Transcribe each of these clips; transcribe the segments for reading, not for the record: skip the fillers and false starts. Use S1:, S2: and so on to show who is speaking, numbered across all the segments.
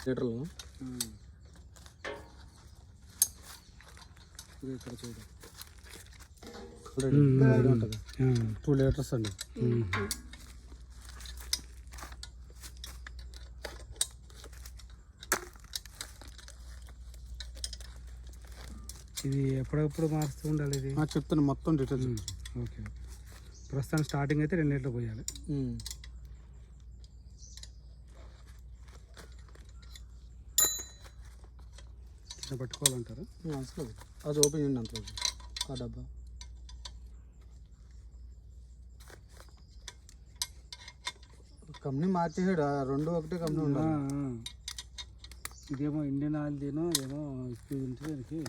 S1: లీటర్లు ఇక్కడ చూడు 2 లీటర్స్ అండి.
S2: ఇది ఎప్పుడప్పుడు మారుస్తూ ఉండాలి. ఇది
S1: చెప్తాను మొత్తం డీటెయిల్స్.
S2: ఓకే, ప్రస్తుతం స్టార్టింగ్ అయితే 2 లీటర్లు పోయాలి. పట్టుకోవాలంటారు.
S1: అసలు అది ఓపెన్ చేయండి అంత ఆ డబ్బా. కంపెనీ మార్చేసాడు, 2 ఒకటే కంపెనీ ఉండాలి.
S2: ఇదేమో ఇండియన్ ఆయిల్దేనో అదేమో స్పీడ్ ఉంటుంది దానికి.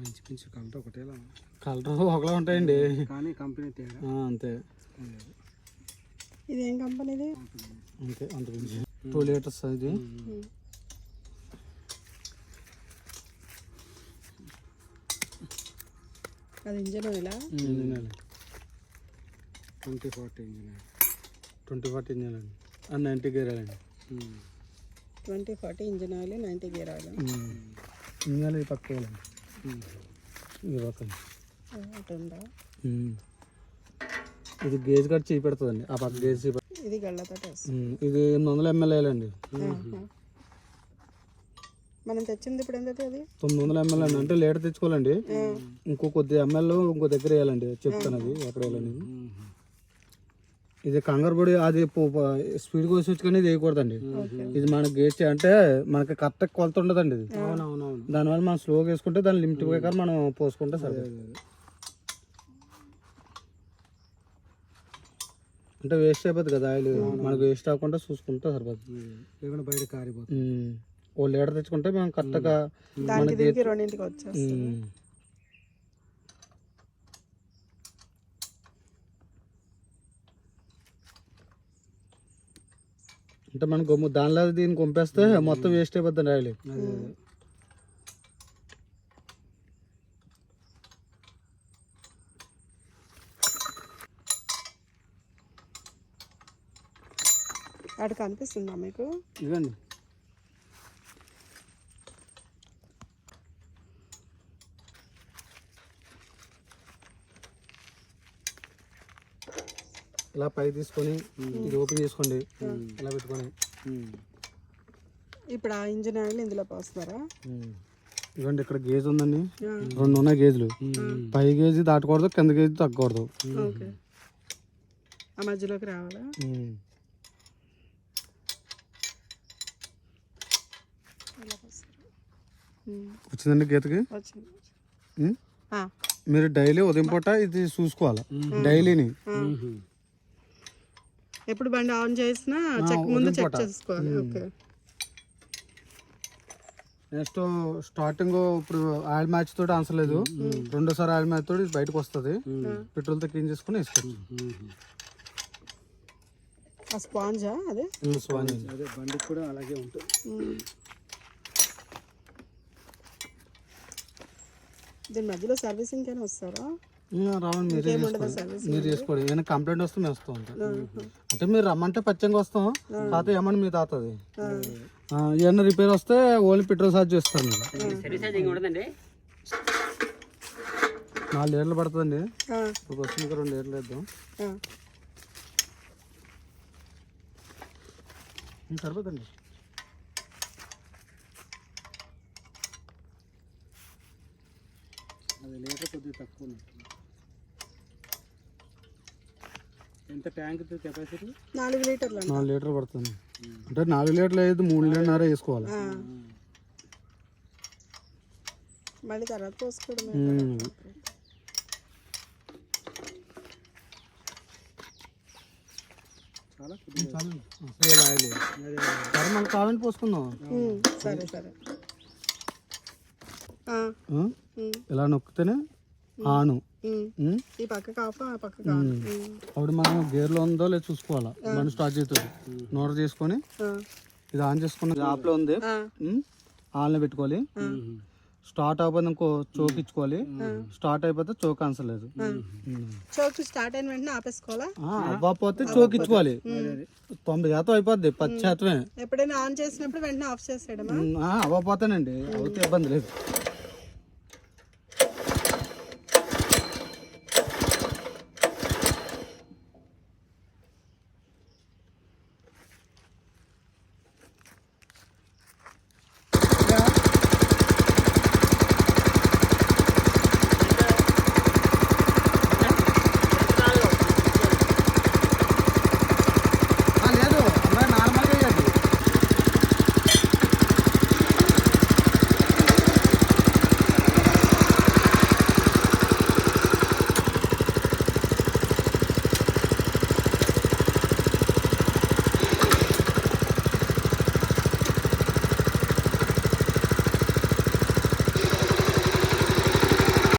S2: ఇంచుమించు కలర్ ఒకటేలా,
S1: కలర్ ఒకలా ఉంటాయండి
S2: కానీ కంపెనీ తేడా
S1: అంతే.
S3: ఇదేం కంపెనీది?
S1: అంతే అంత 2 లీటర్స్ అది.
S3: అది ఇంజన్ ఆయిల్
S2: 2040 ఇంజిన్
S1: 2040 ఇంజన్ అండి. 90 గేర్ అండి.
S3: 2040 engine oil 90 gear oil.
S1: Engine ఇది పక్క వేయాలండి. ఇది పక్క ఇది గేజ్ కట్ చూపెడుతుందండి. ఆ పక్క గేజ్
S3: ఇది గళ్ళతో
S1: ఇది 800 ml వేయాలండి.
S3: మనం తెచ్చింది ఇప్పుడు ఎంత? అది
S1: 900 ml అండి. అంటే లీటర్ తెచ్చుకోవాలండి. ఇంకో కొద్ది ఎంఎల్ ఇంకో దగ్గర వేయాలండి. చెప్తాను అది ఎక్కడ వేయాలని. ఇది కంగారు పొడి అది స్పీడ్ కోసి వచ్చుకొని ఇది వేయకూడదండి. ఇది మనకి గేజ్ అంటే మనకి కరెక్ట్ కొలత ఉండదండి. ఇది దానివల్ల మనం స్లోగా వేసుకుంటే దాని లిమిట్ ప్రకారం మనం పోసుకుంటే సరే. అంటే వేస్ట్ అయిపోతుంది కదా ఆయిల్, మనకు వేస్ట్ అవ్వకుండా చూసుకుంటే సరిపోతుంది.
S2: లేకుండా బయట కారిపోతుంది.
S1: 1 లీటర్ తెచ్చుకుంటే మనం కరెక్ట్గా
S3: మనకి 2ంటికి వచ్చేస్తుంది.
S1: అంటే మనం దానిలో దీన్ని కొంపేస్తే మొత్తం వేస్ట్ అయిపోతుంది ఆయిల్.
S3: అటు కనిపిస్తుందా మీకు?
S1: ఇవ్వండి. ఇలా పై తీసుకొని ఇది ఓపెన్ చేసుకోండి. ఇలా పెట్టుకొని
S3: ఇప్పుడు ఆ ఇంజిన్ ఆయిల్ ఇందులో పోస్తారా?
S1: ఇవ్వండి. ఇక్కడ గేజ్ ఉందండి, 2 ఉన్నాయి గేజ్లు. పై గేజ్ దాటకూడదు, కింద గేజ్ తగ్గకూడదు.
S3: ఓకే, ఆ మధ్యలోకి రావాలా?
S1: వచ్చిందండి గీతకి. మీరు డైలీ ఉదయం పూట ఇది చూసుకోవాలి. డైలీని
S3: ఎప్పుడు బండి ఆన్ చేసినా ముందు చెక్ చేసుకోవాలి. ఓకే.
S1: నెక్స్ట్ స్టార్టింగ్ ఇప్పుడు ఆయిల్ మ్యాచ్ తోటి ఆన్సర్ లేదు. 2సారి ఆయిల్ మ్యాచ్ తోటి బయటకు వస్తుంది. పెట్రోల్తో క్లీన్ చేసుకుని వేసుకోండి.
S3: స్పాంజా? అదే
S1: స్పాంజ్.
S2: అదే బండికి కూడా అలాగే ఉంటుంది.
S3: దీని మధ్యలో సర్వీసింగ్ అయినా వస్తారా?
S1: రావండి, మీరు చేసుకోండి. ఏమైనా కంప్లైంట్ వస్తే మేము వస్తూ ఉంటాం. అంటే మీరు రమ్మంటే పచ్చంగా వస్తాం. తాత ఏమని మీ తాతది ఏమన్నా రిపేర్ వస్తే ఓన్లీ పెట్రోల్ ఛార్జ్ చేస్తాం. మీరు 4 లీటర్లు పడుతుందండి. ఇప్పుడు వస్తుంది 2 లీటర్లు వేద్దాం. సరిపోతుంది.
S2: అది లీటర్ కొద్దిగా తక్కువ ఉన్నట్టు. ఎంత ట్యాంక్ కెపాసిటీ?
S3: 4 లీటర్లు.
S1: 4 లీటర్లు పడుతుంది. అంటే 4 లీటర్లు అయితే 3.5 వేసుకోవాలి.
S3: మళ్ళీ తర్వాత పోసుకోవడం.
S1: సరే మళ్ళీ కావాలని పోసుకుందాం.
S3: సరే సరే.
S1: ఇలా నొక్కితేనే ఆను
S3: ఉమ్.
S1: ఉమ్.
S3: ఈ పక్కకు ఆఫ్ ఆ పక్కకు ఆన్. ఉమ్.
S1: అప్పుడు మనం గేర్లో ఉందో లేదు చూసుకోవాలా బండి స్టార్ట్ చేస్తుంది నోట్ చేసుకొని
S3: ఆ.
S1: ఇది ఆన్ చేసుకున్న యాప్లో ఉంది
S3: ఆ.
S1: ఆన్లో పెట్టుకోవాలి స్టార్ట్ అయిపోతే ఇంకో చోక్ ఇచ్చుకోవాలి స్టార్ట్ అయిపోతే చోక్ ఆన్సర్ లేదు
S3: చోక్ స్టార్ట్ అయిన వెంటనే ఆపేసుకోవాలా?
S1: అవ్వకపోతే చోక్ ఇచ్చుకోవాలి 90% అయిపోద్ది 10%.
S3: ఎప్పుడైనా ఆన్ చేసినప్పుడు వెంటనే ఆఫ్ చేసేయడమా?
S1: అవ్వకపోతేనండి అవుతే ఇబ్బంది లేదు.